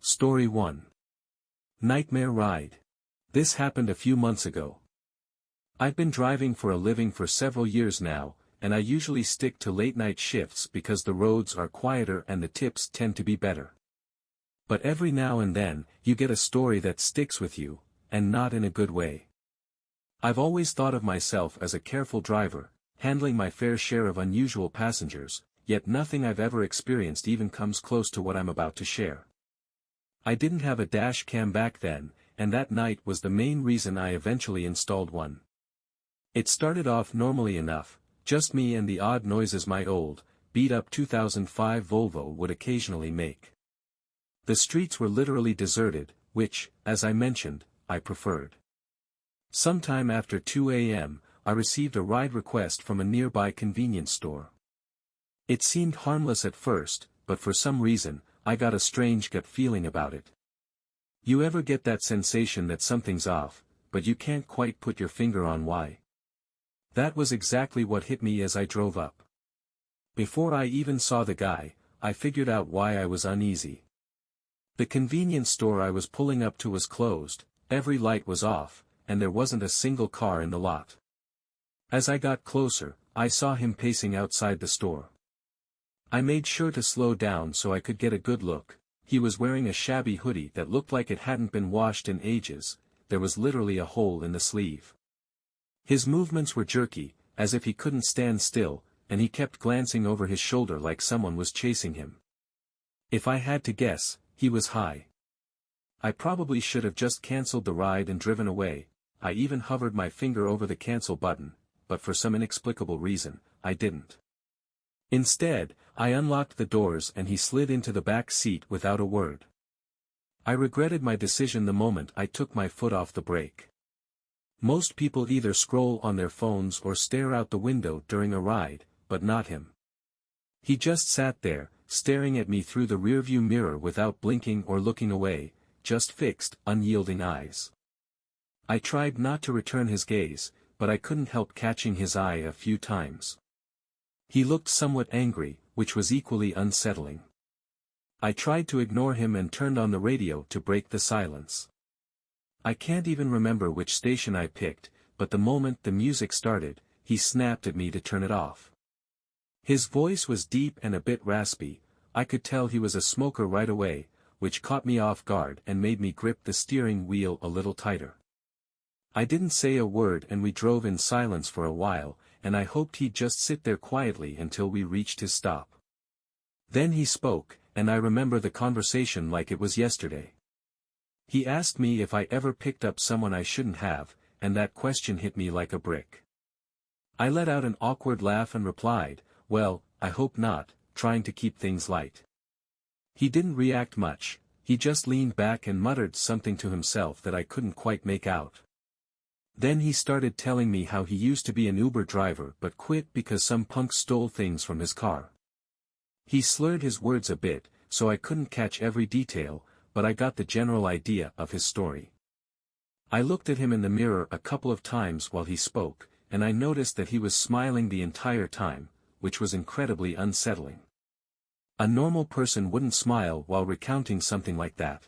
Story 1. Nightmare Ride. This happened a few months ago. I've been driving for a living for several years now, and I usually stick to late-night shifts because the roads are quieter and the tips tend to be better. But every now and then, you get a story that sticks with you, and not in a good way. I've always thought of myself as a careful driver, handling my fair share of unusual passengers, yet nothing I've ever experienced even comes close to what I'm about to share. I didn't have a dash cam back then, and that night was the main reason I eventually installed one. It started off normally enough, just me and the odd noises my old, beat-up 2005 Volvo would occasionally make. The streets were literally deserted, which, as I mentioned, I preferred. Sometime after 2 a.m., I received a ride request from a nearby convenience store. It seemed harmless at first, but for some reason, I got a strange gut feeling about it. You ever get that sensation that something's off, but you can't quite put your finger on why? That was exactly what hit me as I drove up. Before I even saw the guy, I figured out why I was uneasy. The convenience store I was pulling up to was closed, every light was off, and there wasn't a single car in the lot. As I got closer, I saw him pacing outside the store. I made sure to slow down so I could get a good look. He was wearing a shabby hoodie that looked like it hadn't been washed in ages, there was literally a hole in the sleeve. His movements were jerky, as if he couldn't stand still, and he kept glancing over his shoulder like someone was chasing him. If I had to guess, he was high. I probably should have just cancelled the ride and driven away. I even hovered my finger over the cancel button, but for some inexplicable reason, I didn't. Instead, I unlocked the doors and he slid into the back seat without a word. I regretted my decision the moment I took my foot off the brake. Most people either scroll on their phones or stare out the window during a ride, but not him. He just sat there, staring at me through the rearview mirror without blinking or looking away, just fixed, unyielding eyes. I tried not to return his gaze, but I couldn't help catching his eye a few times. He looked somewhat angry, which was equally unsettling. I tried to ignore him and turned on the radio to break the silence. I can't even remember which station I picked, but the moment the music started, he snapped at me to turn it off. His voice was deep and a bit raspy. I could tell he was a smoker right away, which caught me off guard and made me grip the steering wheel a little tighter. I didn't say a word and we drove in silence for a while, and I hoped he'd just sit there quietly until we reached his stop. Then he spoke, and I remember the conversation like it was yesterday. He asked me if I ever picked up someone I shouldn't have, and that question hit me like a brick. I let out an awkward laugh and replied, "Well, I hope not," trying to keep things light. He didn't react much, he just leaned back and muttered something to himself that I couldn't quite make out. Then he started telling me how he used to be an Uber driver but quit because some punk stole things from his car. He slurred his words a bit, so I couldn't catch every detail, but I got the general idea of his story. I looked at him in the mirror a couple of times while he spoke, and I noticed that he was smiling the entire time, which was incredibly unsettling. A normal person wouldn't smile while recounting something like that.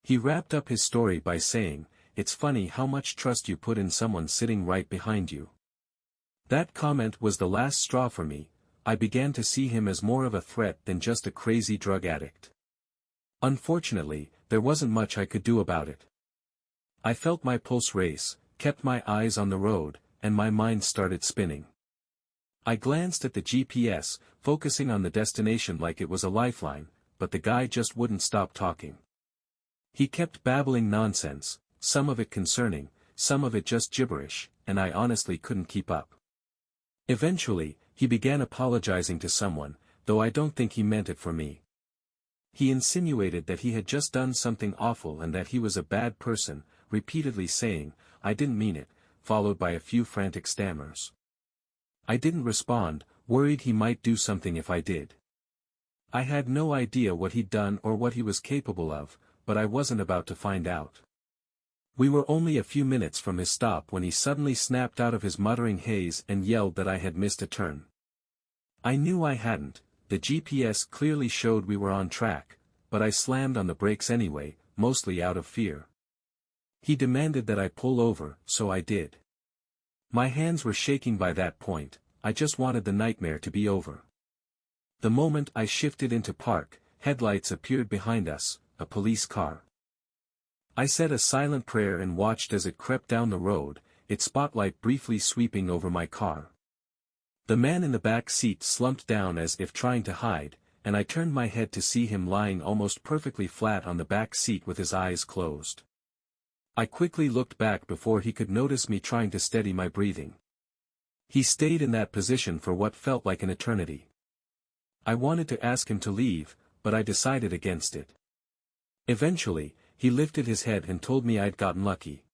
He wrapped up his story by saying, "It's funny how much trust you put in someone sitting right behind you." That comment was the last straw for me. I began to see him as more of a threat than just a crazy drug addict. Unfortunately, there wasn't much I could do about it. I felt my pulse race, kept my eyes on the road, and my mind started spinning. I glanced at the GPS, focusing on the destination like it was a lifeline, but the guy just wouldn't stop talking. He kept babbling nonsense, some of it concerning, some of it just gibberish, and I honestly couldn't keep up. Eventually, he began apologizing to someone, though I don't think he meant it for me. He insinuated that he had just done something awful and that he was a bad person, repeatedly saying, "I didn't mean it," followed by a few frantic stammers. I didn't respond, worried he might do something if I did. I had no idea what he'd done or what he was capable of, but I wasn't about to find out. We were only a few minutes from his stop when he suddenly snapped out of his muttering haze and yelled that I had missed a turn. I knew I hadn't, the GPS clearly showed we were on track, but I slammed on the brakes anyway, mostly out of fear. He demanded that I pull over, so I did. My hands were shaking by that point. I just wanted the nightmare to be over. The moment I shifted into park, headlights appeared behind us, a police car. I said a silent prayer and watched as it crept down the road, its spotlight briefly sweeping over my car. The man in the back seat slumped down as if trying to hide, and I turned my head to see him lying almost perfectly flat on the back seat with his eyes closed. I quickly looked back before he could notice me trying to steady my breathing. He stayed in that position for what felt like an eternity. I wanted to ask him to leave, but I decided against it. Eventually, he lifted his head and told me I'd gotten lucky.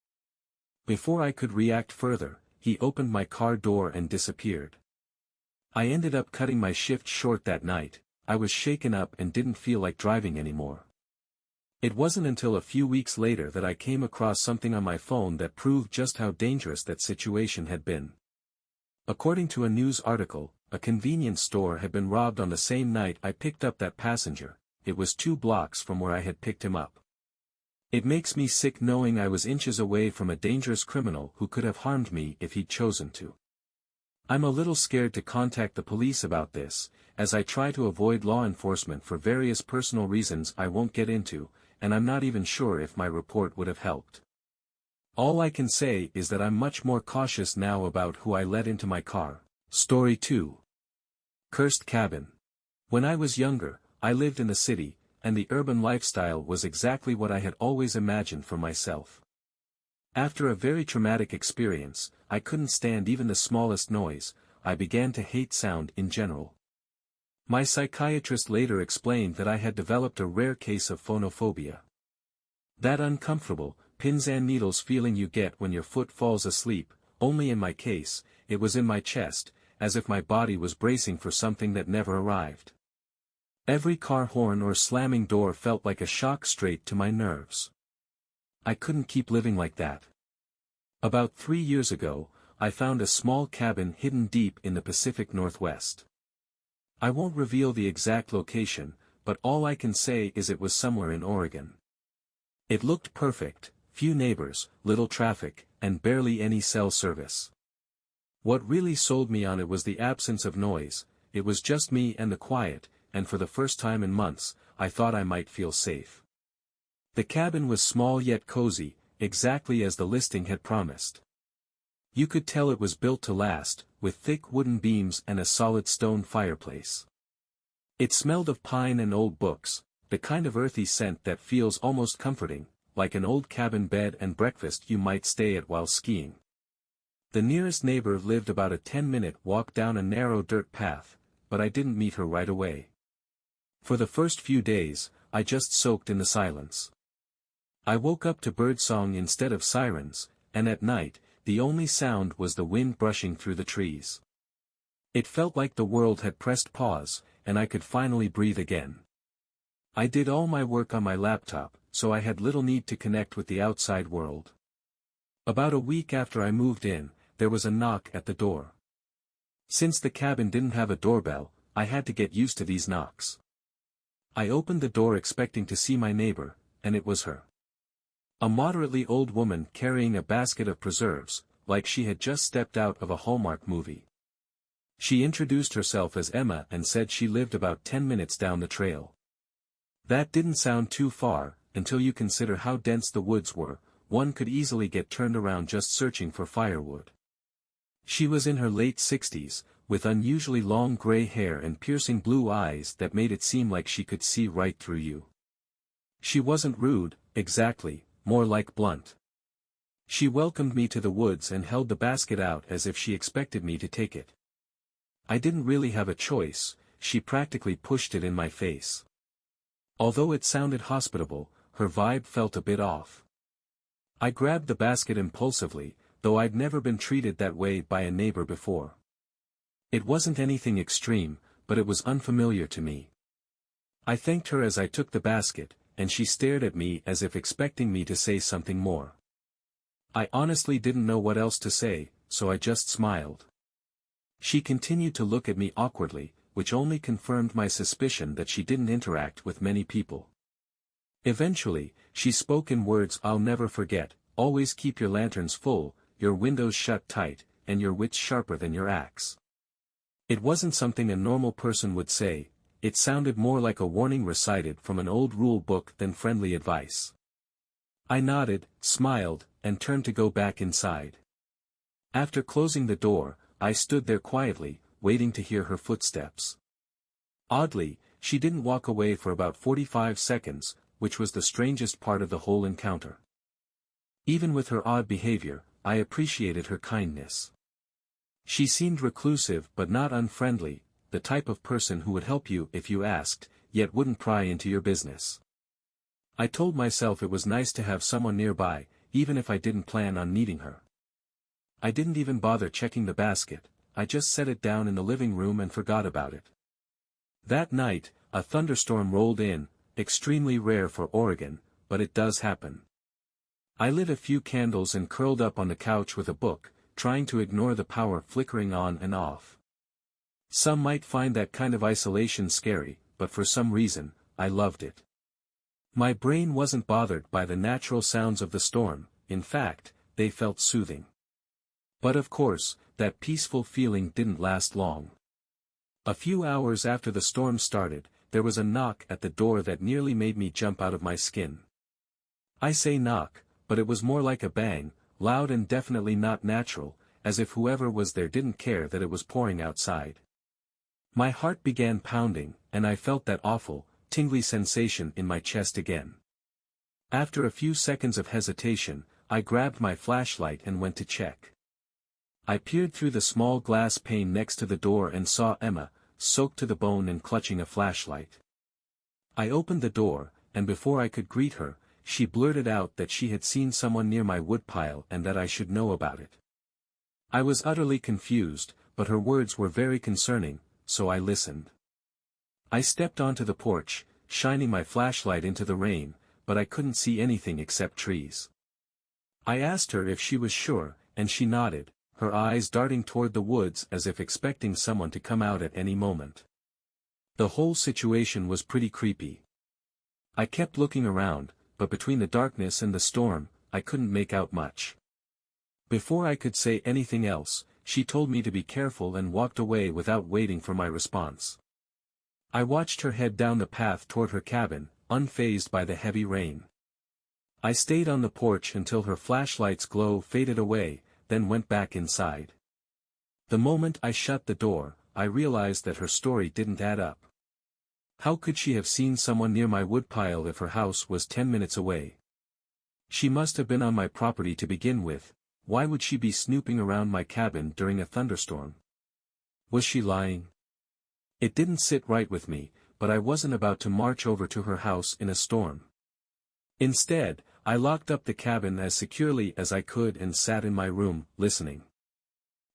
Before I could react further, he opened my car door and disappeared. I ended up cutting my shift short that night. I was shaken up and didn't feel like driving anymore. It wasn't until a few weeks later that I came across something on my phone that proved just how dangerous that situation had been. According to a news article, a convenience store had been robbed on the same night I picked up that passenger. It was 2 blocks from where I had picked him up. It makes me sick knowing I was inches away from a dangerous criminal who could have harmed me if he'd chosen to. I'm a little scared to contact the police about this, as I try to avoid law enforcement for various personal reasons I won't get into, and I'm not even sure if my report would have helped. All I can say is that I'm much more cautious now about who I let into my car. Story 2. Cursed Cabin. When I was younger, I lived in the city, and the urban lifestyle was exactly what I had always imagined for myself. After a very traumatic experience, I couldn't stand even the smallest noise. I began to hate sound in general. My psychiatrist later explained that I had developed a rare case of phonophobia. That uncomfortable, pins and needles feeling you get when your foot falls asleep, only in my case, it was in my chest, as if my body was bracing for something that never arrived. Every car horn or slamming door felt like a shock straight to my nerves. I couldn't keep living like that. About 3 years ago, I found a small cabin hidden deep in the Pacific Northwest. I won't reveal the exact location, but all I can say is it was somewhere in Oregon. It looked perfect, few neighbors, little traffic, and barely any cell service. What really sold me on it was the absence of noise. It was just me and the quiet, and for the first time in months, I thought I might feel safe. The cabin was small yet cozy, exactly as the listing had promised. You could tell it was built to last, with thick wooden beams and a solid stone fireplace. It smelled of pine and old books, the kind of earthy scent that feels almost comforting, like an old cabin bed and breakfast you might stay at while skiing. The nearest neighbor lived about a 10-minute walk down a narrow dirt path, but I didn't meet her right away. For the first few days, I just soaked in the silence. I woke up to birdsong instead of sirens, and at night, the only sound was the wind brushing through the trees. It felt like the world had pressed pause, and I could finally breathe again. I did all my work on my laptop, so I had little need to connect with the outside world. About a week after I moved in, there was a knock at the door. Since the cabin didn't have a doorbell, I had to get used to these knocks. I opened the door expecting to see my neighbor, and it was her. A moderately old woman carrying a basket of preserves, like she had just stepped out of a Hallmark movie. She introduced herself as Emma and said she lived about 10 minutes down the trail. That didn't sound too far, until you consider how dense the woods were. One could easily get turned around just searching for firewood. She was in her late 60s, with unusually long gray hair and piercing blue eyes that made it seem like she could see right through you. She wasn't rude, exactly, more like blunt. She welcomed me to the woods and held the basket out as if she expected me to take it. I didn't really have a choice, she practically pushed it in my face. Although it sounded hospitable, her vibe felt a bit off. I grabbed the basket impulsively, though I'd never been treated that way by a neighbor before. It wasn't anything extreme, but it was unfamiliar to me. I thanked her as I took the basket, and she stared at me as if expecting me to say something more. I honestly didn't know what else to say, so I just smiled. She continued to look at me awkwardly, which only confirmed my suspicion that she didn't interact with many people. Eventually, she spoke in words I'll never forget: "Always keep your lanterns full, your windows shut tight, and your wits sharper than your axe." It wasn't something a normal person would say. It sounded more like a warning recited from an old rule book than friendly advice. I nodded, smiled, and turned to go back inside. After closing the door, I stood there quietly, waiting to hear her footsteps. Oddly, she didn't walk away for about 45 seconds, which was the strangest part of the whole encounter. Even with her odd behavior, I appreciated her kindness. She seemed reclusive but not unfriendly, the type of person who would help you if you asked, yet wouldn't pry into your business. I told myself it was nice to have someone nearby, even if I didn't plan on needing her. I didn't even bother checking the basket. I just set it down in the living room and forgot about it. That night, a thunderstorm rolled in, extremely rare for Oregon, but it does happen. I lit a few candles and curled up on the couch with a book, trying to ignore the power flickering on and off. Some might find that kind of isolation scary, but for some reason, I loved it. My brain wasn't bothered by the natural sounds of the storm. In fact, they felt soothing. But of course, that peaceful feeling didn't last long. A few hours after the storm started, there was a knock at the door that nearly made me jump out of my skin. I say knock, but it was more like a bang, loud and definitely not natural, as if whoever was there didn't care that it was pouring outside. My heart began pounding, and I felt that awful, tingly sensation in my chest again. After a few seconds of hesitation, I grabbed my flashlight and went to check. I peered through the small glass pane next to the door and saw Emma, soaked to the bone and clutching a flashlight. I opened the door, and before I could greet her, she blurted out that she had seen someone near my woodpile and that I should know about it. I was utterly confused, but her words were very concerning, so I listened. I stepped onto the porch, shining my flashlight into the rain, but I couldn't see anything except trees. I asked her if she was sure, and she nodded, her eyes darting toward the woods as if expecting someone to come out at any moment. The whole situation was pretty creepy. I kept looking around, but between the darkness and the storm, I couldn't make out much. Before I could say anything else, she told me to be careful and walked away without waiting for my response. I watched her head down the path toward her cabin, unfazed by the heavy rain. I stayed on the porch until her flashlight's glow faded away, then went back inside. The moment I shut the door, I realized that her story didn't add up. How could she have seen someone near my woodpile if her house was 10 minutes away? She must have been on my property to begin with. Why would she be snooping around my cabin during a thunderstorm? Was she lying? It didn't sit right with me, but I wasn't about to march over to her house in a storm. Instead, I locked up the cabin as securely as I could and sat in my room, listening.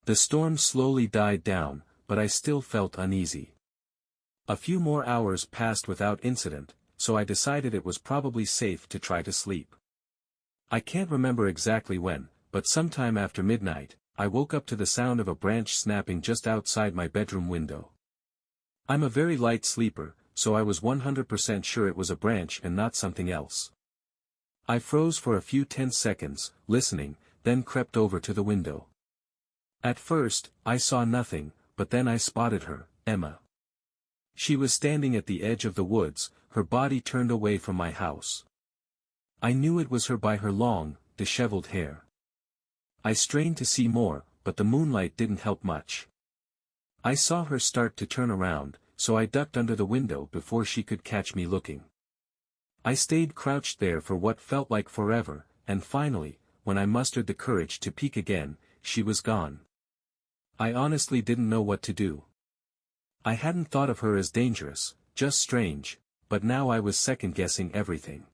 The storm slowly died down, but I still felt uneasy. A few more hours passed without incident, so I decided it was probably safe to try to sleep. I can't remember exactly when, but sometime after midnight, I woke up to the sound of a branch snapping just outside my bedroom window. I'm a very light sleeper, so I was 100% sure it was a branch and not something else. I froze for a few tense seconds, listening, then crept over to the window. At first, I saw nothing, but then I spotted her, Emma. She was standing at the edge of the woods, her body turned away from my house. I knew it was her by her long, disheveled hair. I strained to see more, but the moonlight didn't help much. I saw her start to turn around, so I ducked under the window before she could catch me looking. I stayed crouched there for what felt like forever, and finally, when I mustered the courage to peek again, she was gone. I honestly didn't know what to do. I hadn't thought of her as dangerous, just strange, but now I was second-guessing everything.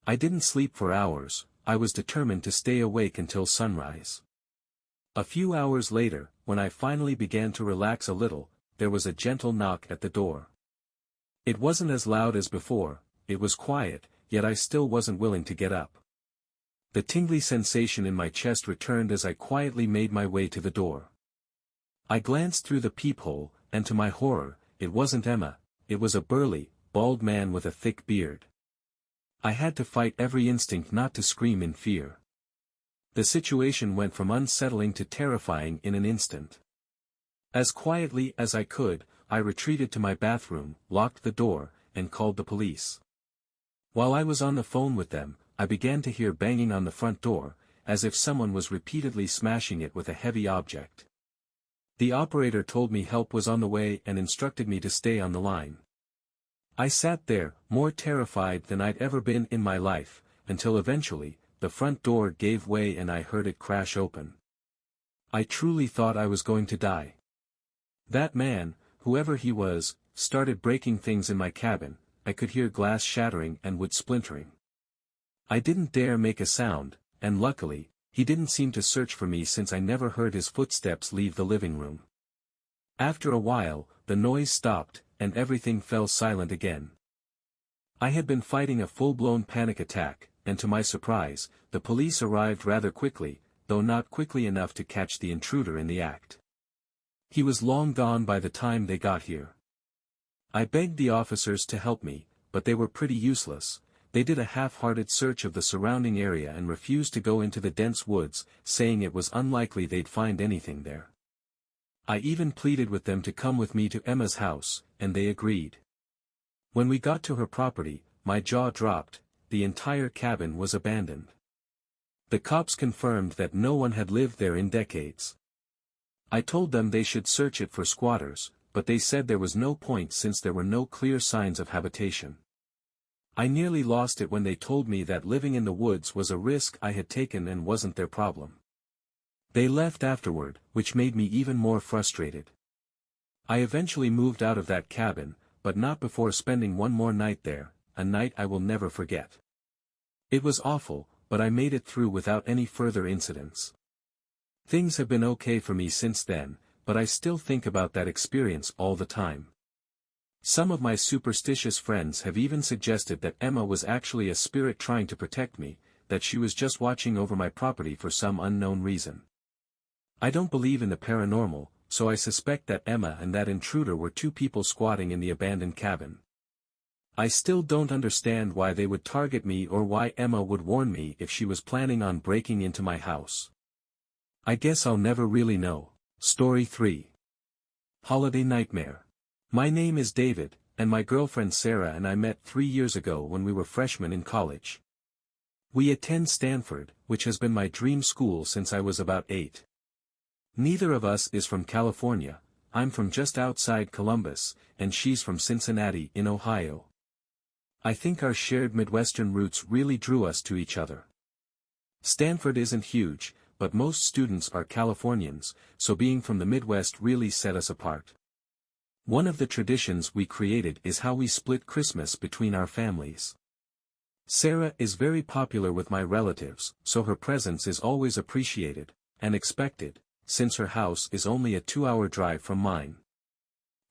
I didn't sleep for hours. I was determined to stay awake until sunrise. A few hours later, when I finally began to relax a little, there was a gentle knock at the door. It wasn't as loud as before, it was quiet, yet I still wasn't willing to get up. The tingly sensation in my chest returned as I quietly made my way to the door. I glanced through the peephole, and to my horror, it wasn't Emma, it was a burly, bald man with a thick beard. I had to fight every instinct not to scream in fear. The situation went from unsettling to terrifying in an instant. As quietly as I could, I retreated to my bathroom, locked the door, and called the police. While I was on the phone with them, I began to hear banging on the front door, as if someone was repeatedly smashing it with a heavy object. The operator told me help was on the way and instructed me to stay on the line. I sat there, more terrified than I'd ever been in my life, until eventually, the front door gave way and I heard it crash open. I truly thought I was going to die. That man, whoever he was, started breaking things in my cabin. I could hear glass shattering and wood splintering. I didn't dare make a sound, and luckily, he didn't seem to search for me since I never heard his footsteps leave the living room. After a while, the noise stopped, and everything fell silent again. I had been fighting a full-blown panic attack, and to my surprise, the police arrived rather quickly, though not quickly enough to catch the intruder in the act. He was long gone by the time they got here. I begged the officers to help me, but they were pretty useless. They did a half-hearted search of the surrounding area and refused to go into the dense woods, saying it was unlikely they'd find anything there. I even pleaded with them to come with me to Emma's house, and they agreed. When we got to her property, my jaw dropped. The entire cabin was abandoned. The cops confirmed that no one had lived there in decades. I told them they should search it for squatters, but they said there was no point since there were no clear signs of habitation. I nearly lost it when they told me that living in the woods was a risk I had taken and wasn't their problem. They left afterward, which made me even more frustrated. I eventually moved out of that cabin, but not before spending one more night there, a night I will never forget. It was awful, but I made it through without any further incidents. Things have been okay for me since then, but I still think about that experience all the time. Some of my superstitious friends have even suggested that Emma was actually a spirit trying to protect me, that she was just watching over my property for some unknown reason. I don't believe in the paranormal, so I suspect that Emma and that intruder were two people squatting in the abandoned cabin. I still don't understand why they would target me or why Emma would warn me if she was planning on breaking into my house. I guess I'll never really know. Story 3. Holiday Nightmare. My name is David, and my girlfriend Sarah and I met 3 years ago when we were freshmen in college. We attend Stanford, which has been my dream school since I was about 8. Neither of us is from California. I'm from just outside Columbus, and she's from Cincinnati in Ohio. I think our shared Midwestern roots really drew us to each other. Stanford isn't huge, but most students are Californians, so being from the Midwest really set us apart. One of the traditions we created is how we split Christmas between our families. Sarah is very popular with my relatives, so her presence is always appreciated, and expected, since her house is only a 2-hour drive from mine.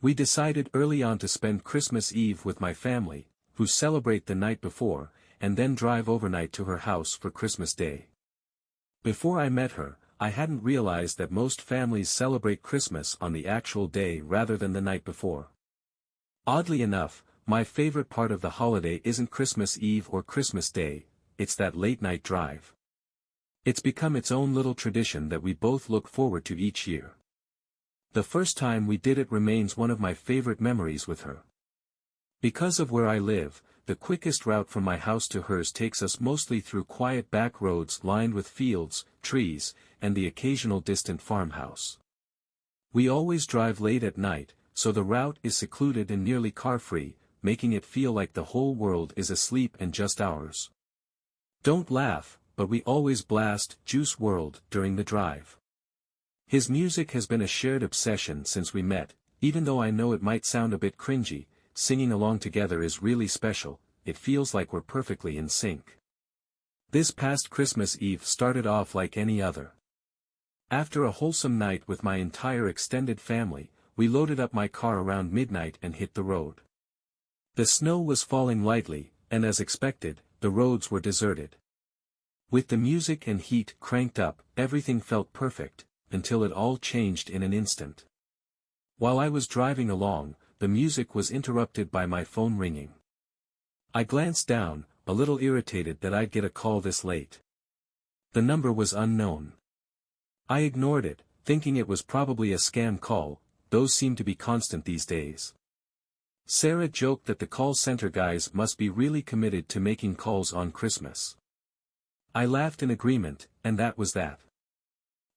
We decided early on to spend Christmas Eve with my family, who celebrate the night before, and then drive overnight to her house for Christmas Day. Before I met her, I hadn't realized that most families celebrate Christmas on the actual day rather than the night before. Oddly enough, my favorite part of the holiday isn't Christmas Eve or Christmas Day, it's that late-night drive. It's become its own little tradition that we both look forward to each year. The first time we did it remains one of my favorite memories with her. Because of where I live, the quickest route from my house to hers takes us mostly through quiet back roads lined with fields, trees, and the occasional distant farmhouse. We always drive late at night, so the route is secluded and nearly car-free, making it feel like the whole world is asleep and just ours. Don't laugh, but we always blast Juice WRLD during the drive. His music has been a shared obsession since we met, even though I know it might sound a bit cringy. Singing along together is really special, it feels like we're perfectly in sync. This past Christmas Eve started off like any other. After a wholesome night with my entire extended family, we loaded up my car around midnight and hit the road. The snow was falling lightly, and as expected, the roads were deserted. With the music and heat cranked up, everything felt perfect, until it all changed in an instant. While I was driving along, the music was interrupted by my phone ringing. I glanced down, a little irritated that I'd get a call this late. The number was unknown. I ignored it, thinking it was probably a scam call. Those seem to be constant these days. Sarah joked that the call center guys must be really committed to making calls on Christmas. I laughed in agreement, and that was that.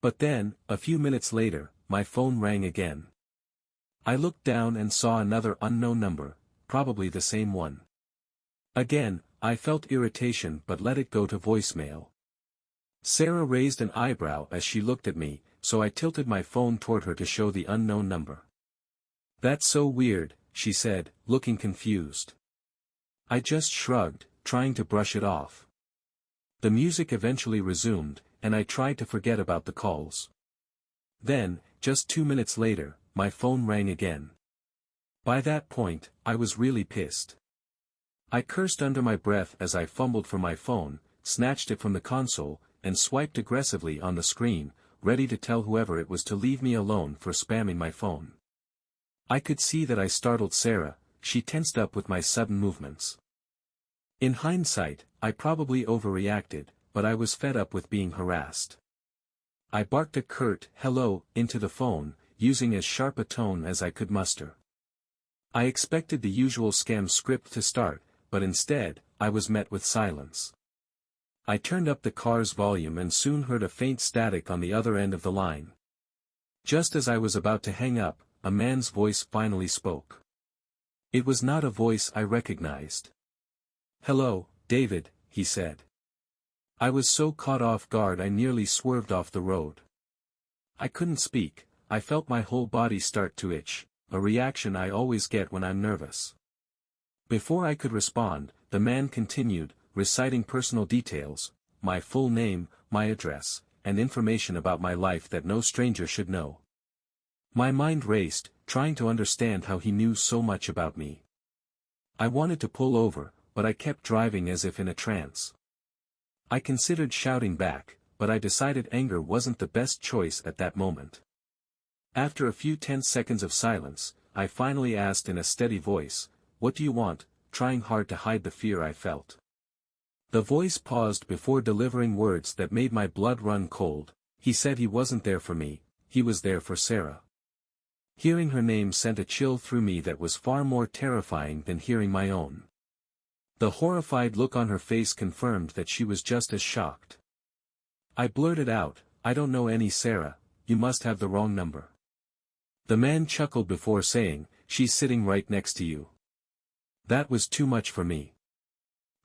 But then, a few minutes later, my phone rang again. I looked down and saw another unknown number, probably the same one. Again, I felt irritation but let it go to voicemail. Sarah raised an eyebrow as she looked at me, so I tilted my phone toward her to show the unknown number. "That's so weird," she said, looking confused. I just shrugged, trying to brush it off. The music eventually resumed, and I tried to forget about the calls. Then, just 2 minutes later, my phone rang again. By that point, I was really pissed. I cursed under my breath as I fumbled for my phone, snatched it from the console, and swiped aggressively on the screen, ready to tell whoever it was to leave me alone for spamming my phone. I could see that I startled Sarah. She tensed up with my sudden movements. In hindsight, I probably overreacted, but I was fed up with being harassed. I barked a curt "hello" into the phone, using as sharp a tone as I could muster. I expected the usual scam script to start, but instead, I was met with silence. I turned up the car's volume and soon heard a faint static on the other end of the line. Just as I was about to hang up, a man's voice finally spoke. It was not a voice I recognized. "Hello, David," he said. I was so caught off guard I nearly swerved off the road. I couldn't speak. I felt my whole body start to itch, a reaction I always get when I'm nervous. Before I could respond, the man continued, reciting personal details, my full name, my address, and information about my life that no stranger should know. My mind raced, trying to understand how he knew so much about me. I wanted to pull over, but I kept driving as if in a trance. I considered shouting back, but I decided anger wasn't the best choice at that moment. After a few tense seconds of silence, I finally asked in a steady voice, "What do you want?" trying hard to hide the fear I felt. The voice paused before delivering words that made my blood run cold. He said he wasn't there for me, he was there for Sarah. Hearing her name sent a chill through me that was far more terrifying than hearing my own. The horrified look on her face confirmed that she was just as shocked. I blurted out, "I don't know any Sarah, you must have the wrong number." The man chuckled before saying, "She's sitting right next to you." That was too much for me.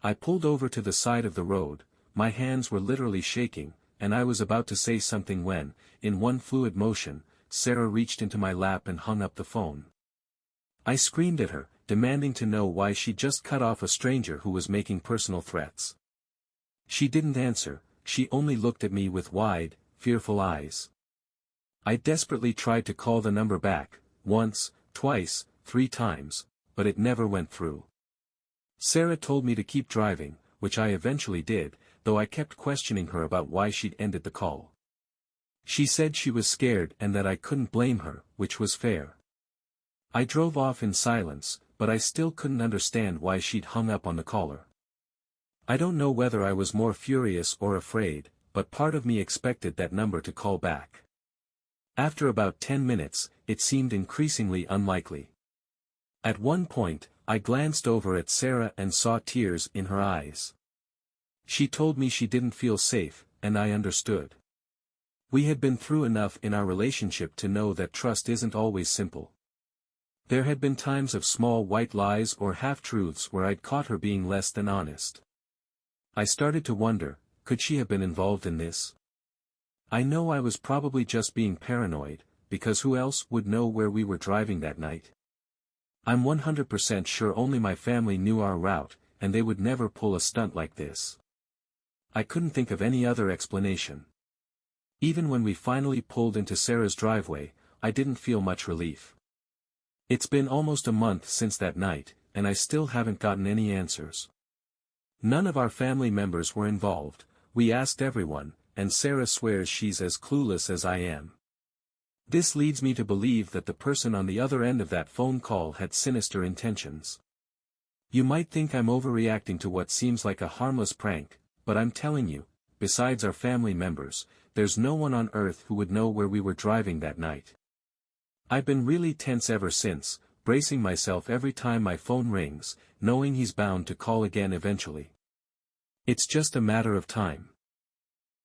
I pulled over to the side of the road, my hands were literally shaking, and I was about to say something when, in one fluid motion, Sarah reached into my lap and hung up the phone. I screamed at her, demanding to know why she just cut off a stranger who was making personal threats. She didn't answer, she only looked at me with wide, fearful eyes. I desperately tried to call the number back, once, twice, 3 times, but it never went through. Sarah told me to keep driving, which I eventually did, though I kept questioning her about why she'd ended the call. She said she was scared and that I couldn't blame her, which was fair. I drove off in silence, but I still couldn't understand why she'd hung up on the caller. I don't know whether I was more furious or afraid, but part of me expected that number to call back. After about 10 minutes, it seemed increasingly unlikely. At one point, I glanced over at Sarah and saw tears in her eyes. She told me she didn't feel safe, and I understood. We had been through enough in our relationship to know that trust isn't always simple. There had been times of small white lies or half-truths where I'd caught her being less than honest. I started to wonder, could she have been involved in this? I know I was probably just being paranoid, because who else would know where we were driving that night? I'm 100% sure only my family knew our route, and they would never pull a stunt like this. I couldn't think of any other explanation. Even when we finally pulled into Sarah's driveway, I didn't feel much relief. It's been almost a month since that night, and I still haven't gotten any answers. None of our family members were involved, we asked everyone, and Sarah swears she's as clueless as I am. This leads me to believe that the person on the other end of that phone call had sinister intentions. You might think I'm overreacting to what seems like a harmless prank, but I'm telling you, besides our family members, there's no one on earth who would know where we were driving that night. I've been really tense ever since, bracing myself every time my phone rings, knowing he's bound to call again eventually. It's just a matter of time.